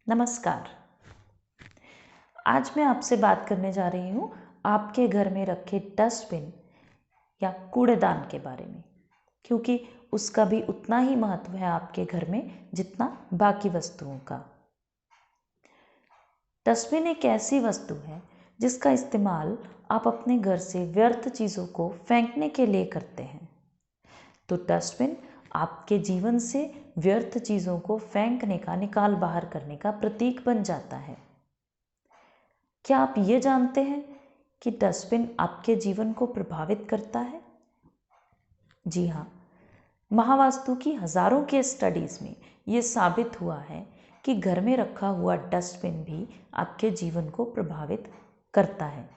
नमस्कार। आज मैं आपसे बात करने जा रही हूँ आपके घर में रखे डस्टबिन या कूड़ेदान के बारे में, क्योंकि उसका भी उतना ही महत्व है आपके घर में जितना बाकी वस्तुओं का। डस्टबिन एक ऐसी वस्तु है जिसका इस्तेमाल आप अपने घर से व्यर्थ चीज़ों को फेंकने के लिए करते हैं। तो डस्टबिन आपके जीवन से व्यर्थ चीज़ों को फेंकने का, निकाल बाहर करने का प्रतीक बन जाता है। क्या आप ये जानते हैं कि डस्टबिन आपके जीवन को प्रभावित करता है? जी हाँ, महावास्तु की हजारों के स्टडीज़ में ये साबित हुआ है कि घर में रखा हुआ डस्टबिन भी आपके जीवन को प्रभावित करता है।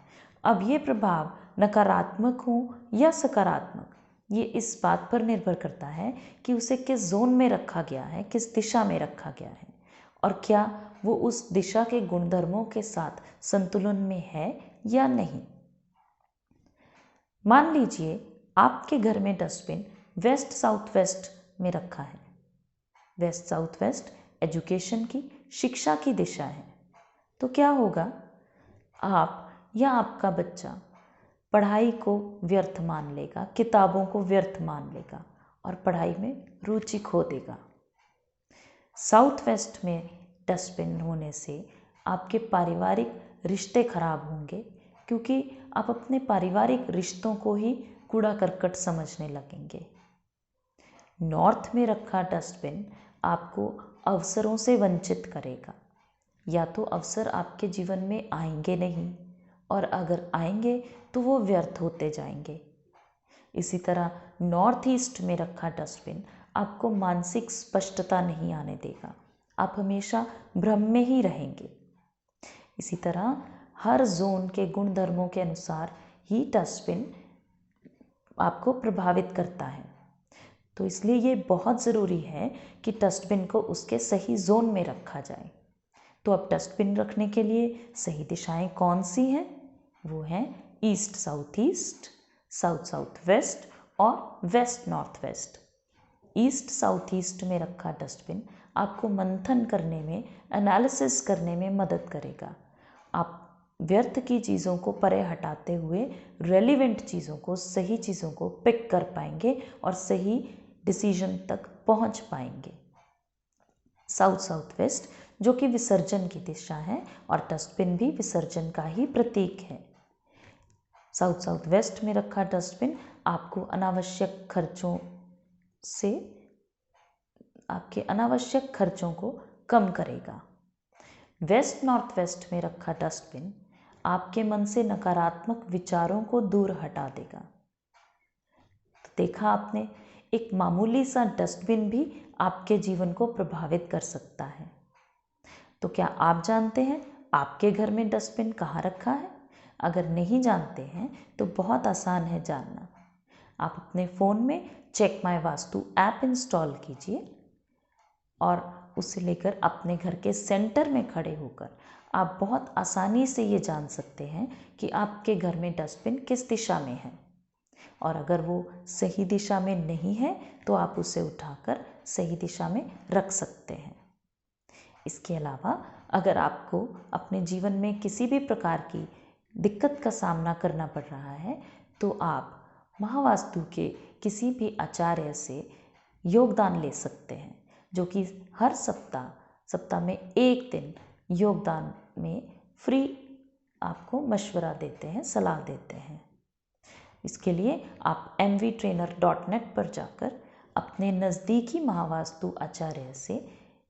अब ये प्रभाव नकारात्मक हो या सकारात्मक, ये इस बात पर निर्भर करता है कि उसे किस जोन में रखा गया है, किस दिशा में रखा गया है, और क्या वो उस दिशा के गुणधर्मों के साथ संतुलन में है या नहीं। मान लीजिए आपके घर में डस्टबिन वेस्ट साउथ वेस्ट में रखा है। वेस्ट साउथ वेस्ट एजुकेशन की, शिक्षा की दिशा है। तो क्या होगा? आप या आपका बच्चा पढ़ाई को व्यर्थ मान लेगा, किताबों को व्यर्थ मान लेगा और पढ़ाई में रुचि खो देगा। साउथ वेस्ट में डस्टबिन होने से आपके पारिवारिक रिश्ते खराब होंगे, क्योंकि आप अपने पारिवारिक रिश्तों को ही कूड़ा करकट समझने लगेंगे। नॉर्थ में रखा डस्टबिन आपको अवसरों से वंचित करेगा। या तो अवसर आपके जीवन में आएंगे नहीं, और अगर आएंगे तो वो व्यर्थ होते जाएंगे। इसी तरह नॉर्थ ईस्ट में रखा डस्टबिन आपको मानसिक स्पष्टता नहीं आने देगा। आप हमेशा भ्रम में ही रहेंगे। इसी तरह हर जोन के गुणधर्मों के अनुसार ही डस्टबिन आपको प्रभावित करता है। तो इसलिए ये बहुत ज़रूरी है कि डस्टबिन को उसके सही जोन में रखा जाए। तो अब डस्टबिन रखने के लिए सही दिशाएं कौन सी हैं? वो हैं east south east, south south west और west north west. East south east में रखा डस्टबिन आपको मंथन करने में, एनालिसिस करने में मदद करेगा। आप व्यर्थ की चीज़ों को परे हटाते हुए रेलिवेंट चीज़ों को, सही चीज़ों को पिक कर पाएंगे और सही डिसीजन तक पहुंच पाएंगे। साउथ साउथ वेस्ट जो कि विसर्जन की दिशा है, और डस्टबिन भी विसर्जन का ही प्रतीक है। साउथ साउथ वेस्ट में रखा डस्टबिन आपको अनावश्यक खर्चों से, आपके अनावश्यक खर्चों को कम करेगा। वेस्ट नॉर्थ वेस्ट में रखा डस्टबिन आपके मन से नकारात्मक विचारों को दूर हटा देगा। तो देखा आपने, एक मामूली सा डस्टबिन भी आपके जीवन को प्रभावित कर सकता है। तो क्या आप जानते हैं आपके घर में डस्टबिन कहाँ रखा है? अगर नहीं जानते हैं तो बहुत आसान है जानना। आप अपने फ़ोन में check my Vastu app install कीजिए और उसे लेकर अपने घर के सेंटर में खड़े होकर आप बहुत आसानी से ये जान सकते हैं कि आपके घर में डस्टबिन किस दिशा में है। और अगर वो सही दिशा में नहीं है तो आप उसे उठाकर सही दिशा में रख सकते हैं। इसके अलावा अगर आपको अपने जीवन में किसी भी प्रकार की दिक्कत का सामना करना पड़ रहा है तो आप महावास्तु के किसी भी आचार्य से योगदान ले सकते हैं, जो कि हर सप्ताह में एक दिन योगदान में फ्री आपको मशवरा देते हैं, सलाह देते हैं। इसके लिए आप mvtrainer.net पर जाकर अपने नज़दीकी महावास्तु आचार्य से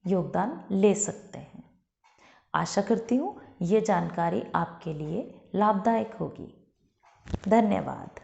योगदान ले सकते हैं। आशा करती हूँ ये जानकारी आपके लिए लाभदायक होगी। धन्यवाद।